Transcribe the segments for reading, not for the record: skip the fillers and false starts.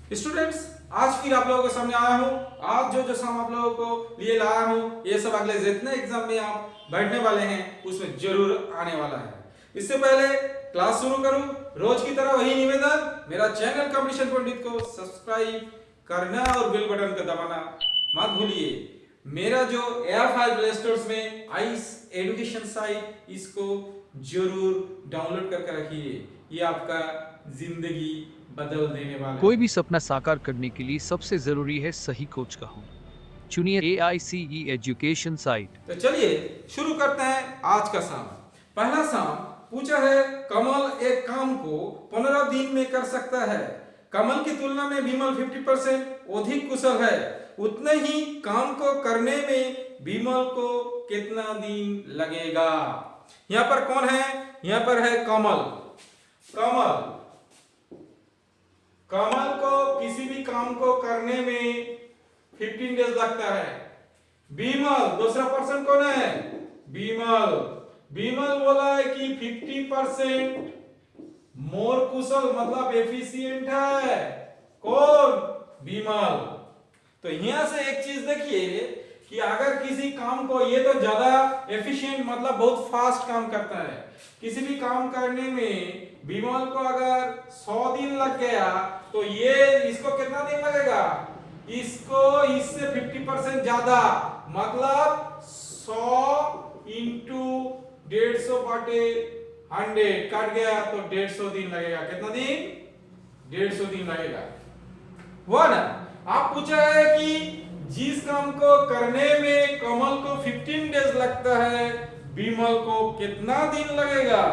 Students, आज फिर आप लोगों के सामने आया हूँ। आज जो जो सम आप लोगों को लिए लाया हूँ, ये सब अगले जितने एग्जाम में आप बैठने वाले हैं उसमें जरूर आने वाला है। इससे पहले क्लास शुरू करूं, रोज की तरह वही निवेदन, मेरा चैनल कंपटीशन पंडित को सब्सक्राइब करना और बेल बटन को दबाना मत भूलिए। मेरा जो AI प्ले स्टोर में आइस एजुकेशन साइट, इसको जरूर डाउनलोड करके रखिए। ये आपका जिंदगी बदल देने वाला है। कोई भी सपना साकार करने के लिए सबसे जरूरी है सही कोच का होना। चुनिए AICE एजुकेशन साइट। तो चलिए शुरू करते हैं आज का सम। पहला सम पूछा है, कमल एक काम को 15 दिन में कर सकता है। कमल की तुलना में विमल 50% अधिक कुशल है। उतने ही काम को करने में विमल को कितना दिन लगेगा? यहाँ पर कौन है? यहाँ पर है कमल। कमल को किसी भी काम को करने में 15 डेज लगता है। विमल दूसरा पर्सन कौन है? विमल बोला है कि 50% मोर कुशल, मतलब एफिशिएंट है। कौन? विमल। तो यहां से एक चीज देखिए कि अगर किसी काम को, ये तो ज्यादा एफिशिएंट मतलब बहुत फास्ट काम करता है, किसी भी काम करने में विमल को अगर 100 दिन लग गया तो ये इसको कितना दिन लगेगा? इसको इससे 50% ज्यादा, मतलब 100 इंटू 150 बटे 100 कट गया तो 150 दिन लगेगा। कितना दिन? 150 दिन लगेगा। हुआ ना? आप पूछा है कि जिस काम को करने में कमल को 15 डेज लगता है, विमल को कितना दिन लगेगा?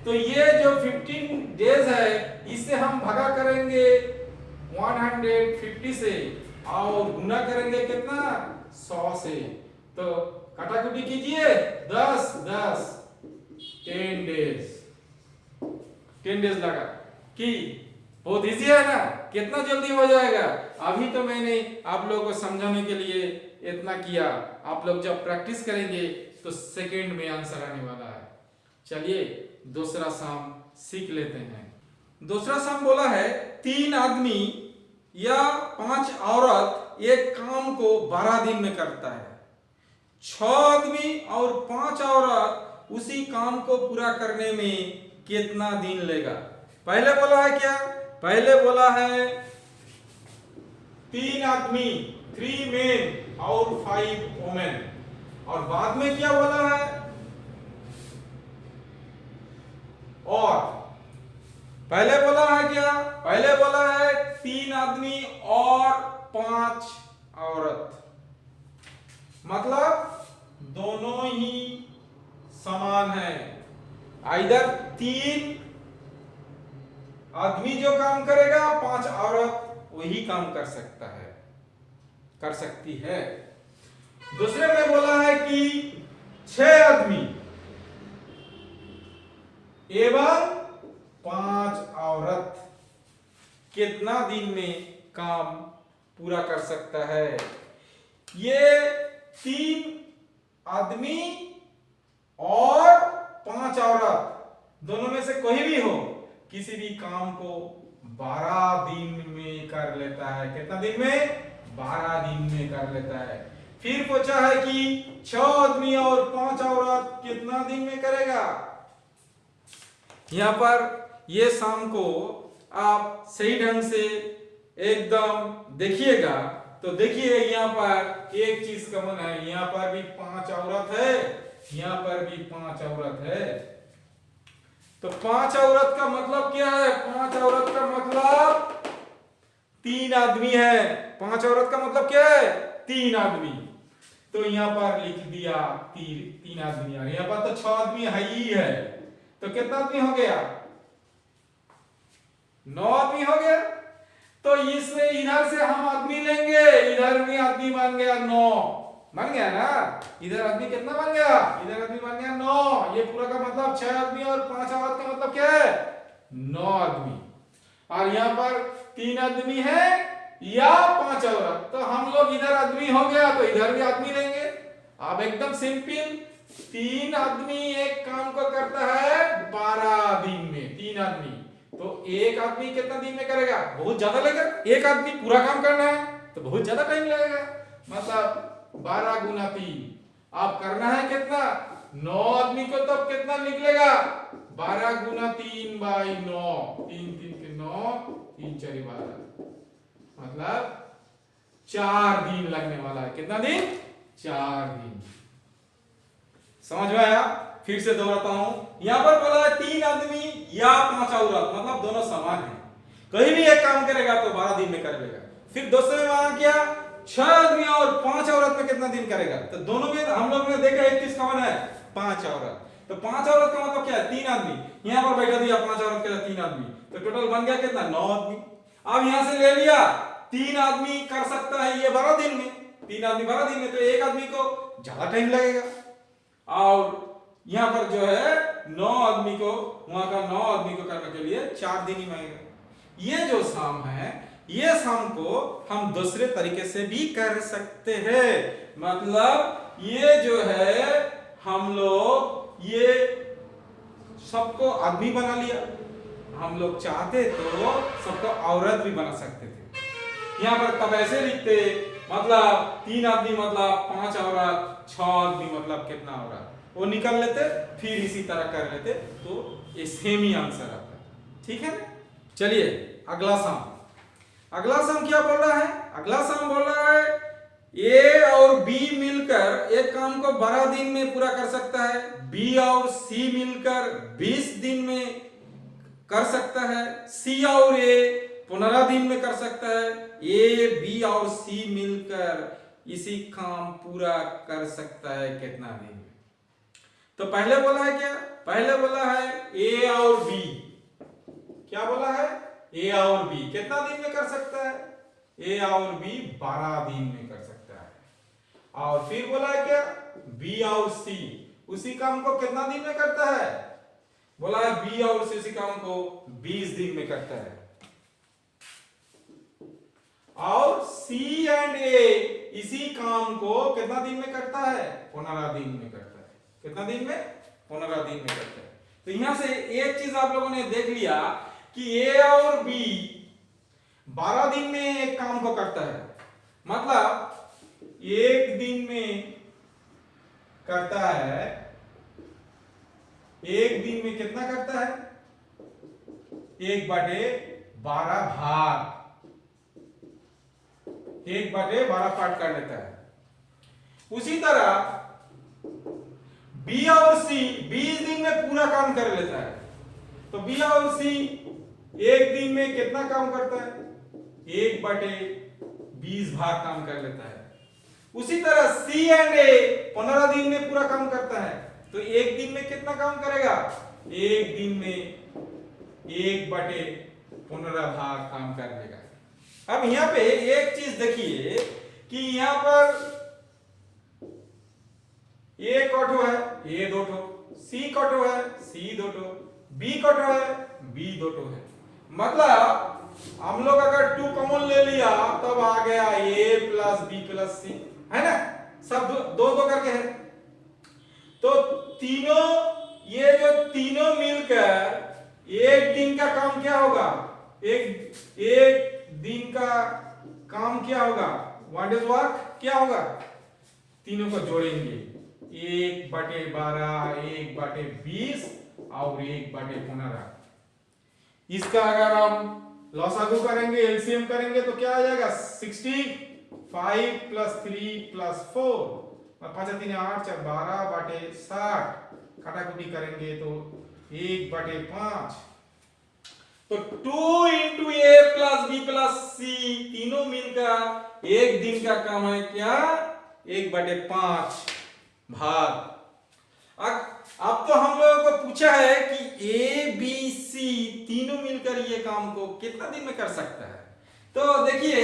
तो ये जो 15 डेज है, इससे हम भगा करेंगे 150 से और गुना करेंगे कितना? 100 से। तो काटाकुटी कीजिए, 10 10 10 डेज लगा कि बहुत इजी है ना? कितना जल्दी हो जाएगा। अभी तो मैंने आप लोगों को समझाने के लिए इतना किया, आप लोग जब प्रैक्टिस करेंगे तो सेकंड में आंसर आने वाला है। चलिए दूसरा सम सीख लेते हैं। दूसरा सम बोला है, 3 आदमी या 5 औरत एक काम को 12 दिन में करता है। 6 आदमी और 5 औरत उसी काम को पूरा करने में कितना दिन लेगा? पहले बोला है क्या? पहले बोला है 3 आदमी, 3 मेन और 5 वुमेन, और बाद में क्या बोला है? और पहले बोला है क्या? पहले बोला है 3 आदमी और 5 औरत, मतलब दोनों ही समान है। इधर 3 आदमी जो काम करेगा, 5 औरत वही काम कर सकता है, कर सकती है। दूसरे में बोला है कि 6 आदमी एवं 5 औरत कितना दिन में काम पूरा कर सकता है? ये 3 आदमी और 5 औरत दोनों में से कोई भी हो, किसी भी काम को 12 दिन में कर लेता है। कितना दिन में? 12 दिन में कर लेता है। फिर पूछा है कि 6 आदमी और 5 औरत कितना दिन में करेगा? यहां पर ये सम को आप सही ढंग से एकदम देखिएगा तो देखिए, यहां पर एक चीज कॉमन है। यहां पर भी 5 औरत है, यहां पर भी 5 औरत है। तो 5 औरत का मतलब क्या है? 5 औरत का मतलब 3 आदमी है। 5 औरत का मतलब क्या है? 3 आदमी। तो यहां पर लिख दिया 3 आदमी, और यहां पर तो 6 आदमी है ही है। तो कितना आदमी हो गया? 9 आदमी हो गया। तो इसमें इधर से हम आदमी लेंगे, इधर भी आदमी बन गया 9, बन गया ना? इधर आदमी कितना बन गया? इधर आदमी बन गया 9। ये पूरा का मतलब 6 आदमी और 5 औरत का मतलब क्या है? 9 आदमी। और यहाँ पर 3 आदमी है या 5 औरत, तो हम लोग इधर आदमी हो गया तो इधर भी आदमी लेंगे। अब एकदम सिंपल, 3 आदमी एक काम को करता है 12 दिन में। 3 आदमी तो एक आदमी कितना दिन में करेगा? बहुत ज्यादा लगेगा। एक आदमी पूरा काम करना है तो बहुत ज्यादा टाइम लगेगा, मतलब 12 गुना 3। अब करना है कितना? 9 आदमी को, तब कितना निकलेगा? 12 गुना 3 बाई 9, 3 3 के 9, 3 4 12, मतलब 4 दिन लगने वाला है। कितना दिन? 4 दिन। समझ में आया? फिर से दोहराता हूं, यहां पर बोला है 3 आदमी या 5 औरत, मतलब दोनों समान है। कहीं भी एक काम करेगा तो 12 दिन में कर लेगा। फिर दूसरे में माना क्या? 6 आदमी और 5 औरत में कितना दिन करेगा? तो दोनों में हम लोग ने देखा एक चीज कौन है? 5 औरत। तो 5 औरत का मतलब क्या है? 3 आदमी। यहां पर बैठा दिया 5 औरत के 3 आदमी, तो टोटल बन गया कितना? 9 आदमी। अब यहां से ले लिया 3 आदमी कर सकता है ये 12 दिन में, 3 आदमी 12 दिन में, तो एक आदमी को ज्यादा टाइम लगेगा। और यहां पर जो है 9 आदमी को, वहां का 9 आदमी को करने के लिए 4 दिन ही लगेगा। ये जो शाम है, ये शाम को हम दूसरे तरीके से भी कर सकते हैं। मतलब ये जो है हम लोग ये सबको आदमी बना लिया, हम लोग चाहते तो सबको औरत भी बना सकते थे। यहां पर तब ऐसे लिखते, मतलब 3 आदमी मतलब 5 औरत, 6 आदमी मतलब कितना औरत, वो निकल लेते, फिर इसी तरह कर लेते, तो ये सेम ही आंसर आता। ठीक है, चलिए अगला सम। अगला सम क्या बोल रहा है? अगला सम बोल रहा है ए और बी मिलकर एक काम को 12 दिन में पूरा कर सकता है, बी और सी मिलकर 20 दिन में कर सकता है, सी और ए 15 दिन में कर सकता है, ए बी और सी मिलकर इसी काम पूरा कर सकता है कितना दिन में? तो पहले बोला है क्या? पहले बोला है ए और बी, क्या बोला है? ए और बी कितना दिन में कर सकता है? ए और बी 12 दिन में कर सकता है। और फिर बोला है क्या? बी और सी उसी काम को कितना दिन में करता है? बोला है बी और सी उसी काम को 20 दिन में करता है। और सी एंड ए इसी काम को कितना दिन में करता है? 15 दिन में करता है। कितना दिन में? 15 दिन में करता है। तो यहां से एक चीज आप लोगों ने देख लिया कि ए और बी 12 दिन में एक काम को करता है, मतलब एक दिन में करता है, एक दिन में कितना करता है? 1/12 भाग, 1/12 पार्ट कर लेता है। उसी तरह बी और सी 20 दिन में पूरा काम कर लेता है। तो बी और सी एक दिन में कितना काम करता है? 1/20 भाग काम कर लेता है। उसी तरह सी एंड ए 15 दिन में पूरा काम करता है, तो एक दिन में कितना काम करेगा? एक दिन में 1/15 भाग काम कर लेगा। अब यहां पे एक चीज देखिए कि यहां पर ए कटो है, ए 2 ठो, सी कटो है, सी 2 ठो, बी कटो है, बी 2 ठो है। मतलब हम लोग अगर 2 कॉमन ले लिया तब आ गया ए प्लस बी प्लस सी, है ना? सब दो दो करके है। तो तीनों, ये जो तीनों मिलकर एक दिन का काम क्या होगा? एक दिन का काम क्या होगा? व्हाट इज वर्क क्या होगा? तीनों को जोड़ेंगे, 1/12, 1/20 और 1/15। इसका अगर हम लसागु करेंगे, एलसीएम करेंगे तो क्या आ जाएगा? 65 + 3 + 4, 5 3 8 4 12/60, काटाकुटी करेंगे तो 1/5। तो 2 × A + B + C तीनों मिलकर एक दिन का काम है क्या? 1/5 भाग। अब तो हम लोगों को पूछा है कि ए बी सी तीनों मिलकर ये काम को कितना दिन में कर सकता है। तो देखिए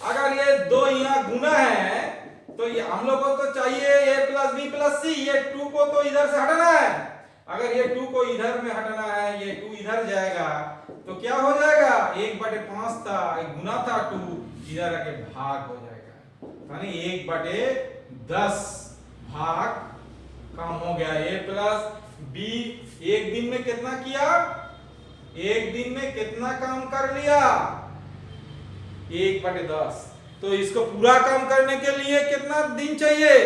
अगर ये दो यहाँ गुना है तो ये हम लोग को तो चाहिए a + b + c, ये 2 को तो इधर से हटाना है। अगर ये 2 को इधर में हटाना है, ये 2 इधर जाएगा तो क्या हो जाएगा? 1/5 था, एक गुना था, 2 इधर आके भाग हो जाएगा, यानी 1/10 भाग काम हो गया। a + b एक दिन में कितना किया? एक दिन में कितना काम कर लिया? 1/10। तो इसको पूरा काम करने के लिए कितना दिन चाहिए?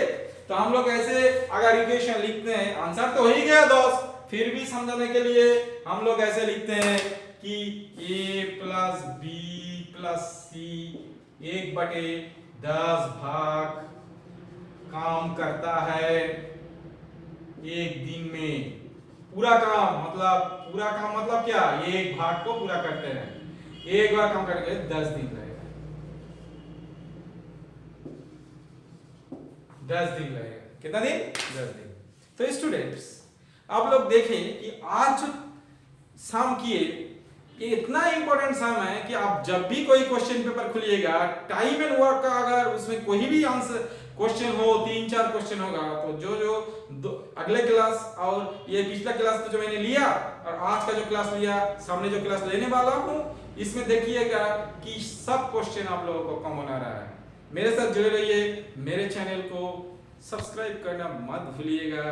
तो हम लोग ऐसे अगर इक्वेशन लिखते हैं, आंसर तो हो ही गया 10, फिर भी समझाने के लिए हम लोग ऐसे लिखते हैं कि a plus b plus c 1/10 भाग काम करता है एक दिन में। पूरा काम मतलब क्या? एक भाग को पूरा करते हैं, एक बार काम करके 10 दिन लगेगा, 10 दिन लगेगा। कितना दिन? 10 दिन। तो स्टूडेंट्स आप लोग देखें कि आज जो सम किए, ये इतना इंपॉर्टेंट सम है कि आप जब भी कोई क्वेश्चन पेपर खुलिएगा, टाइम एंड वर्क का अगर उसमें कोई भी आंसर क्वेश्चन हो, 3-4 क्वेश्चन होगा, तो जो अगले क्लास और ये पिछला क्लास तो जो मैंने लिया और आज का जो क्लास लिया, सामने जो क्लास लेने वाला हूं, इसमें देखिएगा कि सब क्वेश्चन आप लोगों को कॉमन आ रहा है। मेरे साथ जुड़े रहिए, मेरे चैनल को सब्सक्राइब करना मत भूलिएगा।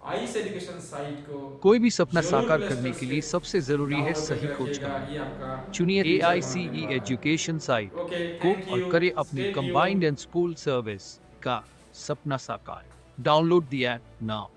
आईस एजुकेशन साइट को कोई भी सपना जरूर साकार प्ले करने स्टोर के लिए से सबसे जरूरी है डाउनलोड सही करके कोच का रखिएगा, होना। ये आपका चुनिए फ्यूचर AICE बनने वाला है। एजुकेशन साइट ओके, को थैंक और यू, करे अपनी stay combined tuned. And school service का सपना साकार। Download the app now.